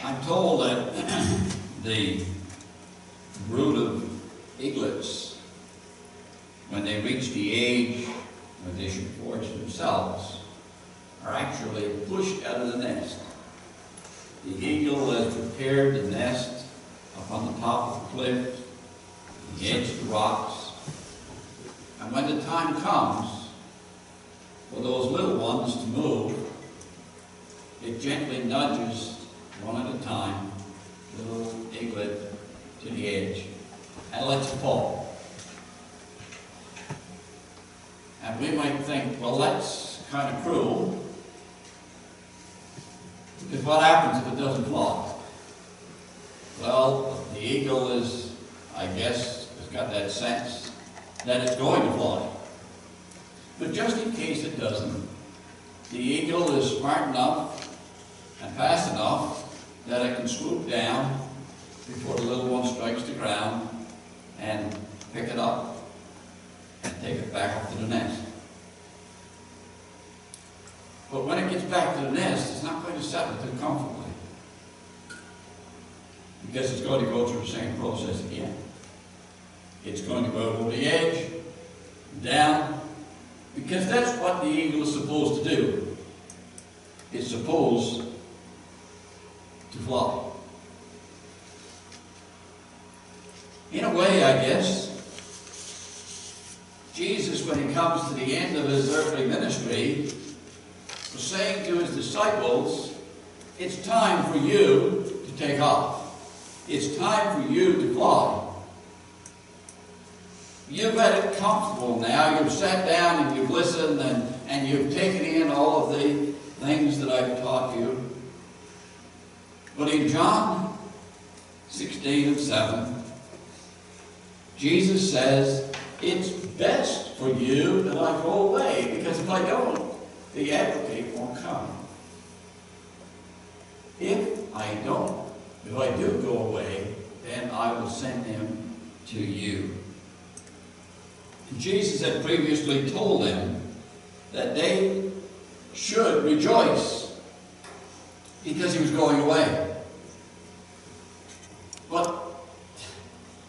I'm told that the brood of eaglets, when they reach the age where they should forage themselves, are actually pushed out of the nest. The eagle has prepared the nest up on the top of the cliff, the edge of the rocks, and when the time comes for those little ones to move, it gently nudges one at a time the little eaglet to the edge and lets it fall. And we might think, well, that's kind of cruel, because what happens if it doesn't fly? Well, the eagle is, I guess, has got that sense that it's going to fly. But just in case it doesn't, the eagle is smart enough and fast enough that it can swoop down before the little one strikes the ground and pick it up and take it back up to the nest. But when it gets back to the nest, it's not going to settle too comfortably, because it's going to go through the same process again. It's going to go over the edge, down, because that's what the eagle is supposed to do. It's supposed to fly. In a way, I guess, Jesus, when he comes to the end of his earthly ministry, was saying to his disciples, it's time for you to take off. It's time for you to fly. You've had it comfortable now. You've sat down and you've listened and you've taken in all of the things that I've taught you. But in John 16:7, Jesus says, it's best for you that I go away, because if I don't, the advocate won't come. If I do go away, then I will send him to you. And Jesus had previously told them that they should rejoice because he was going away. But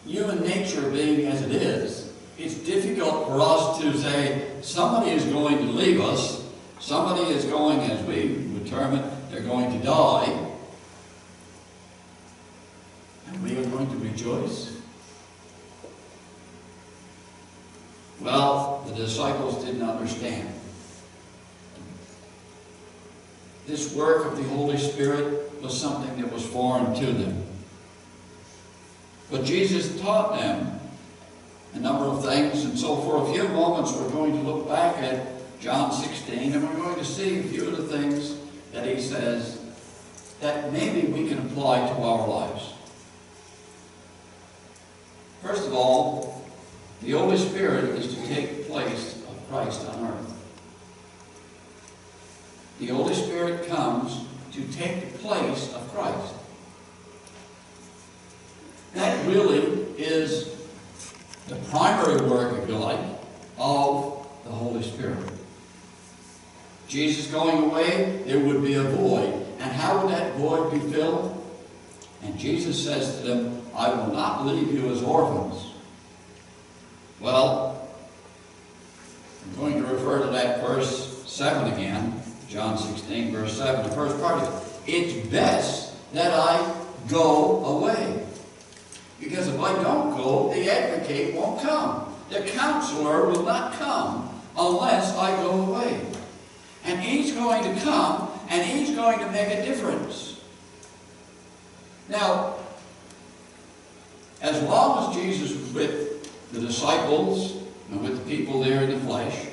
human nature being as it is, it's difficult for us to say somebody is going to leave us, somebody is going, as we determine, they're going to die, and we are going to rejoice. Well, the disciples didn't understand. This work of the Holy Spirit was something that was foreign to them. But Jesus taught them a number of things, and so for a few moments we're going to look back at John 16, and we're going to see a few of the things that he says that maybe we can apply to our lives. First of all, the Holy Spirit is to take the place of Christ on earth. The Holy Spirit comes to take the place of Christ. That really is the primary work, if you like, of the Holy Spirit. Jesus going away, there would be a void. And how would that void be filled? And Jesus says to them, I will not leave you as orphans. Well, I'm going to refer to that verse 7 again, John 16, verse 7, the first part of it. It's best that I go away. Because if I don't go, the advocate won't come. The counselor will not come unless I go away. And he's going to come, and he's going to make a difference. Now, as long as Jesus was with the disciples and with the people there in the flesh,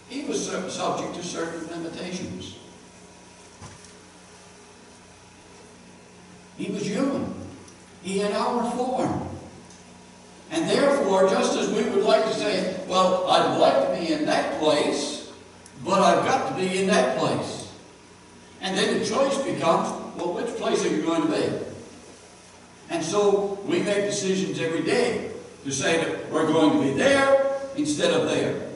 he was subject to certain limitations. He was human. He had our form. And therefore, just as we would like to say, well, I'd like to be in that place, but I've got to be in that place. And then the choice becomes, well, which place are you going to be? And so we make decisions every day to say that we're going to be there instead of there.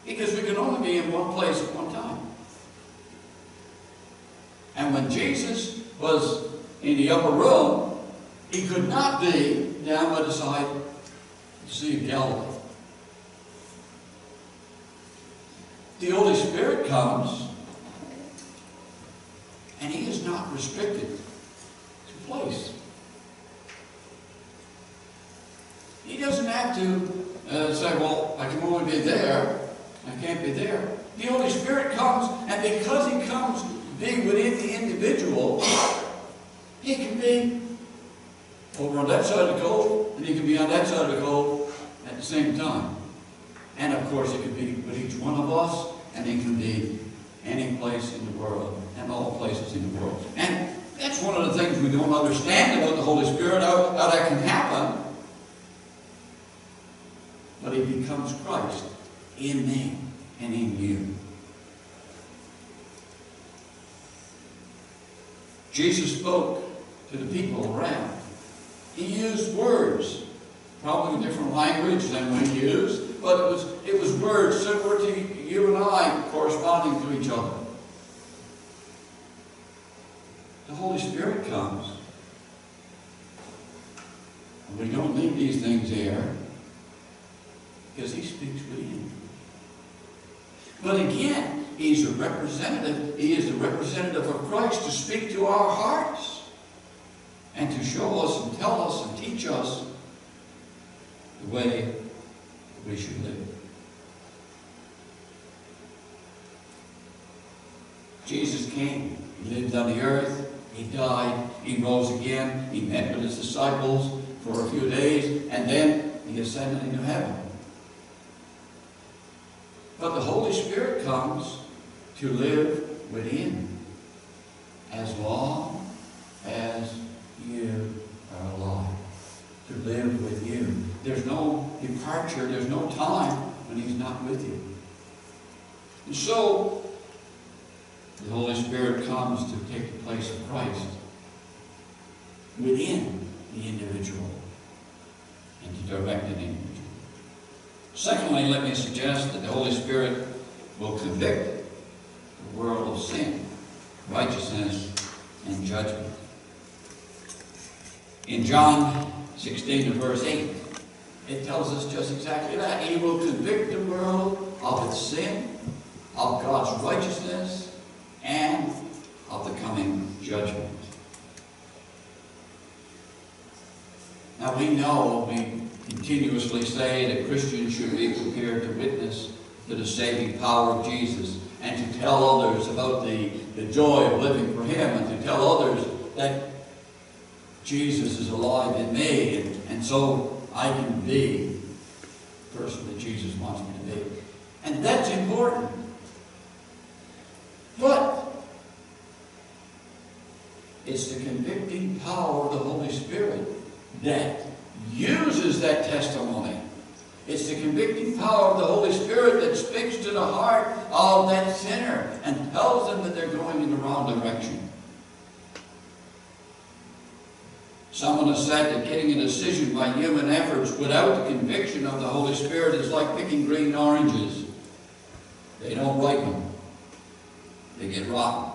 Because we can only be in one place at one time. And when Jesus was in the upper room, he could not be down by the side of the Sea of Galilee. The Holy Spirit comes, and he is not restricted to place. He doesn't have to say, well, I can only be there, I can't be there. The Holy Spirit comes, and because he comes to be within the individual, he can be over on that side of the cove, and he can be on that side of the cove at the same time. And of course, it can be with each one of us, and it can be any place in the world, and all places in the world. And that's one of the things we don't understand about the Holy Spirit, how that can happen. But he becomes Christ in me and in you. Jesus spoke to the people around. He used words, probably a different language than we use, but it was words similar to you and I, corresponding to each other. The Holy Spirit comes, and we don't leave these things here, because he speaks within. But again, he's a representative. He is the representative of Christ to speak to our hearts and to show us and tell us and teach us the way we should live. Jesus came. He lived on the earth. He died. He rose again. He met with his disciples for a few days, and then he ascended into heaven. But the Holy Spirit comes to live within as long as you are alive. To live with you. There's no departure, there's no time when he's not with you. And so, the Holy Spirit comes to take the place of Christ within the individual and to direct an individual. Secondly, let me suggest that the Holy Spirit will convict the world of sin, righteousness, and judgment. In John 16 and verse 8, it tells us just exactly that. He will convict the world of its sin, of God's righteousness, and of the coming judgment. Now we know, we continuously say that Christians should be prepared to witness to the saving power of Jesus and to tell others about the joy of living for him and to tell others that Jesus is alive in me and so I can be the person that Jesus wants me to be. And that's important. But it's the convicting power of the Holy Spirit that uses that testimony. It's the convicting power of the Holy Spirit that speaks to the heart of that sinner and tells them that they're going in the wrong direction. Someone has said that getting a decision by human efforts without the conviction of the Holy Spirit is like picking green oranges. They don't ripen. They get rotten.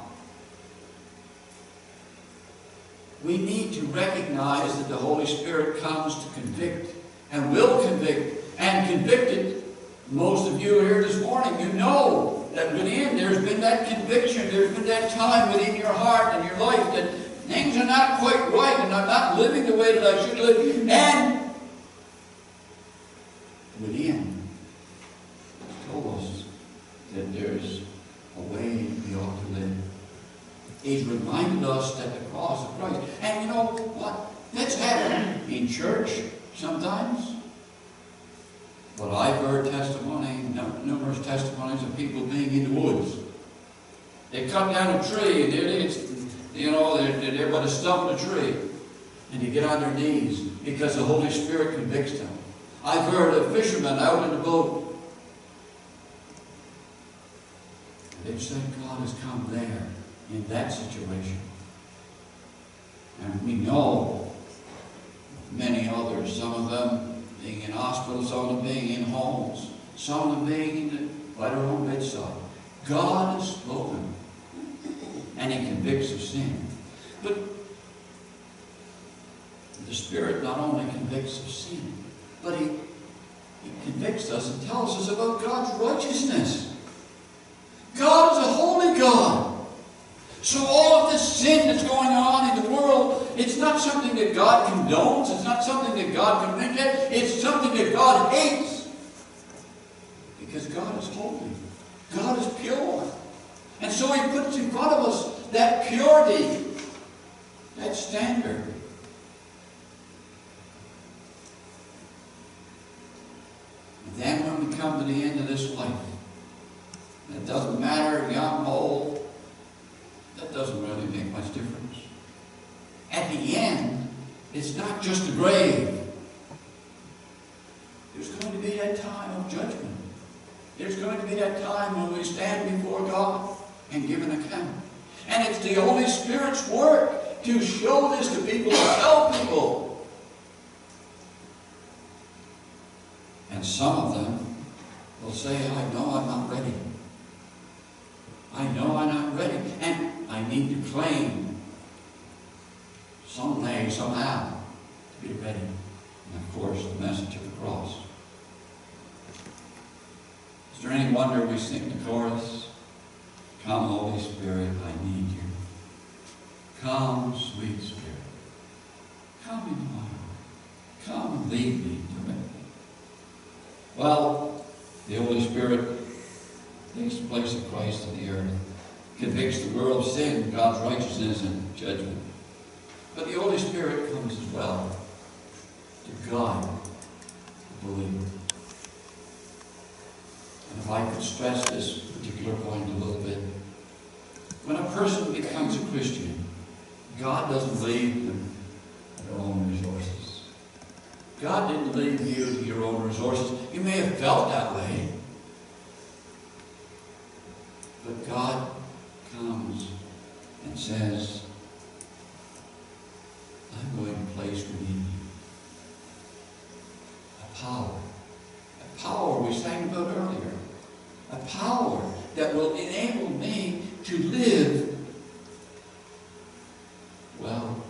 We need to recognize that the Holy Spirit comes to convict and will convict and convicted. Most of you here this morning, you know that within there's been that conviction, there's been that time within your heart and your life that things are not quite right and I'm not living the way that I should live. And within, it's told us that there's a way we ought to live. He's reminded us that the cross of Christ. And you know what? That's happened in church sometimes. But I've heard numerous testimonies of people being in the woods. They cut down a tree and they're there by the stump of the tree. And they get on their knees because the Holy Spirit convicts them. I've heard of fishermen out in the boat. They've said God has come there in that situation. And we know many others, some of them being in hospitals, some of them being in homes, some of them being by their own bedside. God has spoken, and he convicts of sin. But the Spirit not only convicts of sin, but He convicts us and tells us about God's righteousness. God is a holy God. So all of this sin that's going on in the world, it's not something that God condones. It's not something that God can make it. It's something that God hates. Because God is holy. God is pure. And so He puts in front of us that purity, that standard. And then when we come to the end of this life, it doesn't matter, young, old, that doesn't really make much difference. At the end, it's not just a grave. There's going to be that time of judgment. There's going to be that time when we stand before God and give an account. And it's the Holy Spirit's work to show this to people, to tell people. And some of them will say, I know I'm not ready. I know I'm not ready. And I need to claim someday, somehow, to be ready. And of course, the message of the cross. Is there any wonder we sing the chorus? Come, Holy Spirit, I need you. Come, sweet Spirit. Come into my heart. Come and lead me to it. Well, the Holy Spirit takes the place of Christ on the earth, convicts the world of sin, God's righteousness, and judgment. But the Holy Spirit comes as well to guide the believer. And if I could stress this particular point a little bit, when a person becomes a Christian, God doesn't leave them to their own resources. God didn't leave you to your own resources. You may have felt that way. But God comes and says, I'm going to place within you a power we sang about earlier, a power that will enable me to live, well,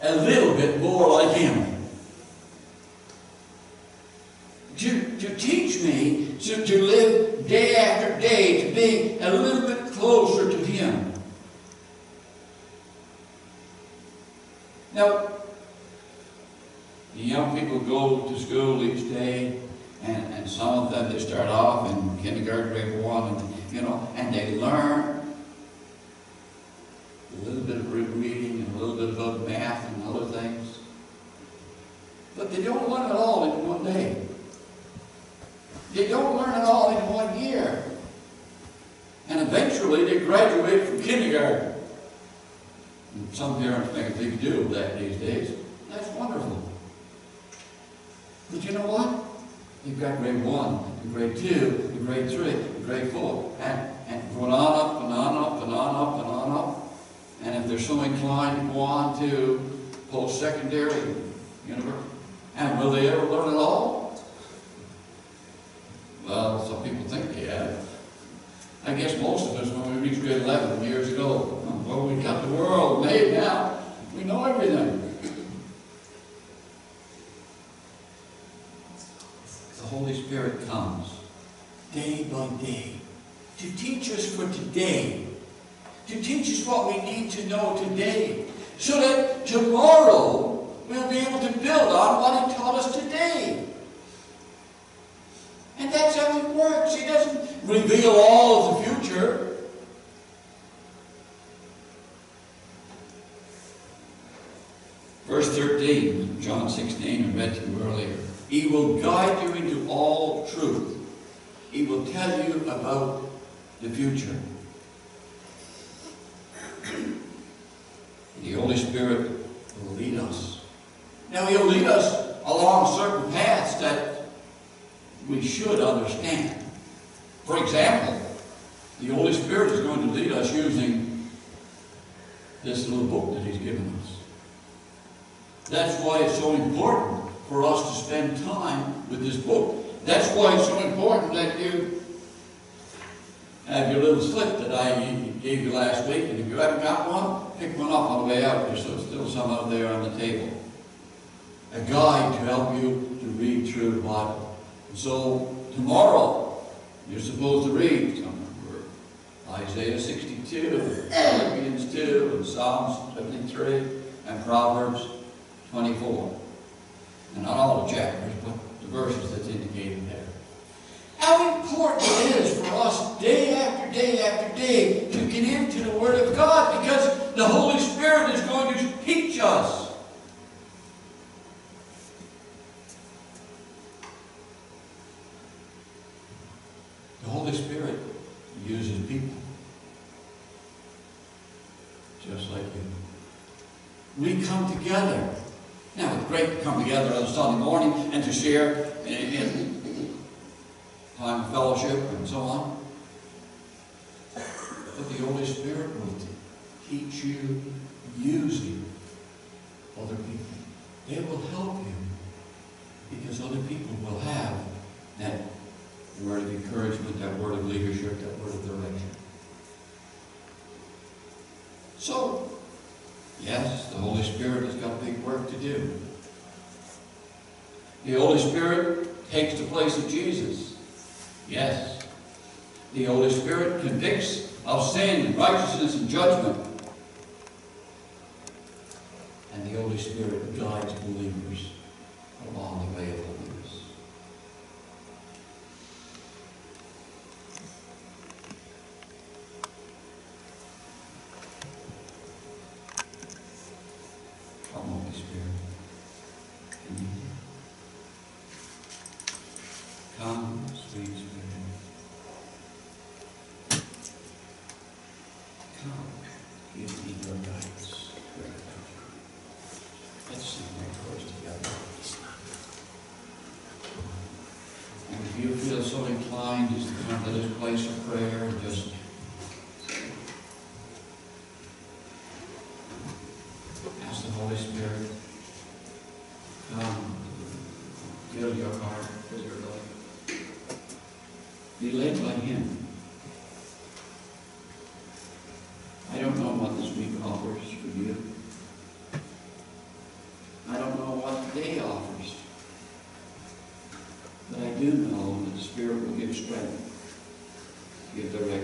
a little bit more like Him. To teach me to live day after day, to be a little bit closer to Him. Now, the young people go to school each day, and some of them, they start off in kindergarten, grade 1, and they learn a little bit of reading and a little bit about math and other things. But they don't learn it all in one day. They don't learn it all in 1 year. And eventually they graduate from kindergarten. And some parents make a big deal of that these days. That's wonderful. But you know what? You've got grade 1, and grade 2, and grade 3, and grade 4. And going on up, and on up, and on up, and on up. And if they're so inclined to go on to post-secondary university, and will they ever learn it all? Well, some people think they have. I guess most of us, when we reached grade 11 years ago, well, we got the world made now. We know everything. The Holy Spirit comes day by day to teach us for today, to teach us what we need to know today, so that tomorrow we'll be able to build on what He taught us today. And that's how it works. He doesn't reveal all of the future. Verse 13, John 16, I read to you earlier. He will guide you into all truth. He will tell you about the future. The Holy Spirit will lead us. Now, He'll lead us along certain paths that we should understand. For example, the Holy Spirit is going to lead us using this little book that He's given us. That's why it's so important for us to spend time with this book. That's why it's so important that you have your little slip that I gave you last week, and if you haven't got one, pick one up on the way out. There's still some out there on the table. A guide to help you to read through the Bible. And so tomorrow, you're supposed to read Isaiah 62, Philippians 2, and Psalms 53, and Proverbs 24. And not all the chapters, but the verses that's indicated there. How important it is for us day after day after day to get into the Word of God, because the Holy Spirit is going to teach us. The Holy Spirit uses people, just like you. We come together. Now, it's great to come together on a Sunday morning and to share in time of fellowship and so on. But the Holy Spirit will teach you using other people. They will help you, because other people will have that word of encouragement, that word of leadership, that word of direction. So, yes, the Holy Spirit has got big work to do. The Holy Spirit takes the place of Jesus. Yes. The Holy Spirit convicts of sin and righteousness and judgment. And the Holy Spirit guides believers along the way of holiness. Come, Holy Spirit. Come, sweet Spirit. Come, give me your guidance. Let's sing that chorus together. And if you feel so inclined, just come to this place of prayer and just ask the Holy Spirit, come, fill your heart, fill your life. Be led by Him. I don't know what this week offers for you. I don't know what the day offers. But I do know that the Spirit will give strength, give direction.